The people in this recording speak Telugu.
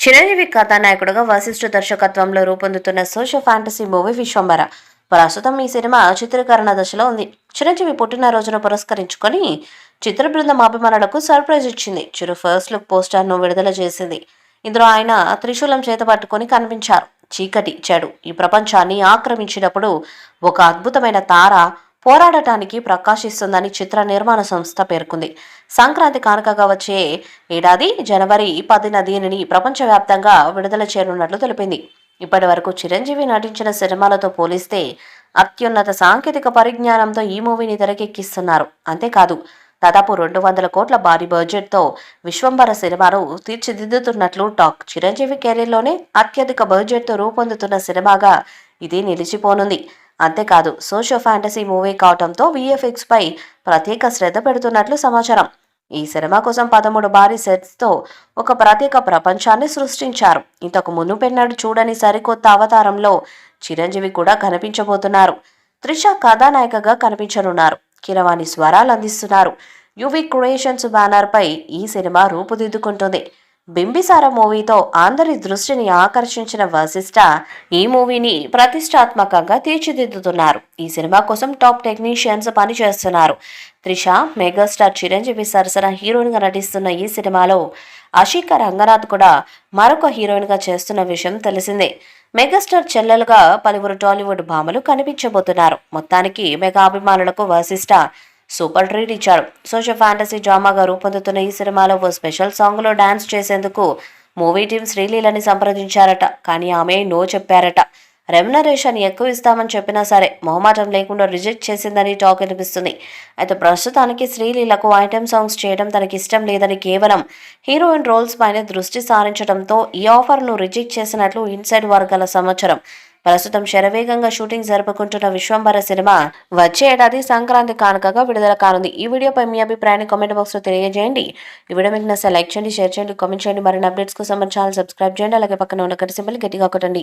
చిరంజీవి కథానాయకుడుగా వశిష్ఠ దర్శకత్వంలో రూపొందుతున్న సోషల్ ఫ్యాంటసీ మూవీ విశ్వంబర. ప్రస్తుతం ఈ సినిమా చిత్రీకరణ దశలో ఉంది. చిరంజీవి పుట్టినరోజును పురస్కరించుకొని చిత్ర బృందం అభిమానులకు సర్ప్రైజ్ ఇచ్చింది. చిరు ఫస్ట్ లుక్ పోస్టర్ ను విడుదల చేసింది. ఇందులో ఆయన త్రిశూలం చేత పట్టుకుని కనిపించారు. చీకటి చెడు ఈ ప్రపంచాన్ని ఆక్రమించినప్పుడు ఒక అద్భుతమైన తార పోరాడటానికి ప్రకాశిస్తుందని చిత్ర నిర్మాణ సంస్థ పేర్కొంది. సంక్రాంతి కానుకగా వచ్చే ఏడాది జనవరి 10న దీనిని ప్రపంచవ్యాప్తంగా విడుదల చేయనున్నట్లు తెలిపింది. ఇప్పటి వరకు చిరంజీవి నటించిన సినిమాలతో పోలిస్తే అత్యున్నత సాంకేతిక పరిజ్ఞానంతో ఈ మూవీని తెరకెక్కిస్తున్నారు. అంతేకాదు దాదాపు 200 కోట్ల భారీ బడ్జెట్తో విశ్వంబర సినిమాను తీర్చిదిద్దుతున్నట్లు టాక్. చిరంజీవి కెరీర్లోనే అత్యధిక బడ్జెట్తో రూపొందుతున్న సినిమాగా ఇది నిలిచిపోనుంది. అంతేకాదు సోషల్ ఫ్యాంటసీ మూవీ కావటంతో విఎఫ్ఎక్స్ పై ప్రత్యేక శ్రద్ధ పెడుతున్నట్లు సమాచారం. ఈ సినిమా కోసం 13 భారీ సెట్స్తో ఒక ప్రత్యేక ప్రపంచాన్ని సృష్టించారు. ఇంతకు మునుపెన్నడూ చూడని సరికొత్త అవతారంలో చిరంజీవి కూడా కనిపించబోతున్నారు. త్రిష కథానాయికగా కనిపించనున్నారు. కీరవాణి స్వరాలు అందిస్తున్నారు. యువి క్రియేషన్స్ బ్యానర్ పై ఈ సినిమా రూపుదిద్దుకుంటుంది. బింబిసార మూవీతో అందరి దృష్టిని ఆకర్షించిన వశిష్ఠ ఈ మూవీని ప్రతిష్టాత్మకంగా తీర్చిదిద్దుతున్నారు. ఈ సినిమా కోసం టాప్ టెక్నీషియన్స్ పనిచేస్తున్నారు. త్రిష మెగాస్టార్ చిరంజీవి సరసన హీరోయిన్ గా నటిస్తున్న ఈ సినిమాలో అషిక రంగనాథ్ కూడా మరొక హీరోయిన్ గా చేస్తున్న విషయం తెలిసిందే. మెగాస్టార్ చెల్లెలుగా పలువురు టాలీవుడ్ భామలు కనిపించబోతున్నారు. మొత్తానికి మెగా అభిమానులకు వశిష్ఠ సూపర్ ట్రీట్ ఇచ్చారు. సోషల్ ఫ్యాంటసీ డ్రామాగా రూపొందుతున్న ఈ సినిమాలో ఓ స్పెషల్ సాంగ్లో డాన్స్ చేసేందుకు మూవీ టీం శ్రీలీలని సంప్రదించారట. కానీ ఆమె నో చెప్పారట. రెమ్యునరేషన్ ఎక్కువ ఇస్తామని చెప్పినా సరే మొహమాటం లేకుండా రిజెక్ట్ చేసిందని టాక్ వినిపిస్తుంది. అయితే ప్రస్తుతానికి శ్రీలీలకు ఐటెం సాంగ్స్ చేయడం తనకి ఇష్టం లేదని కేవలం హీరోయిన్ రోల్స్ పైన దృష్టి సారించడంతో ఈ ఆఫర్ను రిజెక్ట్ చేసినట్లు ఇన్సైడ్ వర్గాల సమాచారం. ప్రస్తుతం శరవేగంగా షూటింగ్ జరుపుకుంటున్న విశ్వంబర సినిమా వచ్చే ఏడాది సంక్రాంతి కానుకగా విడుదల కానుంది. ఈ వీడియోపై మీ అభిప్రాయాన్ని కామెంట్ బాక్స్ లో తెలియజేయండి. ఈ వీడియో మీకు నచ్చితే లైక్ చేయండి, షేర్ చేయండి, కామెంట్ చేయండి. మరిన్ని అప్డేట్స్ కోసం మన ఛానల్ సబ్స్క్రైబ్ చేయండి. అలాగే పక్కన ఉన్న గంట సింబల్ గట్టిగా కొట్టండి.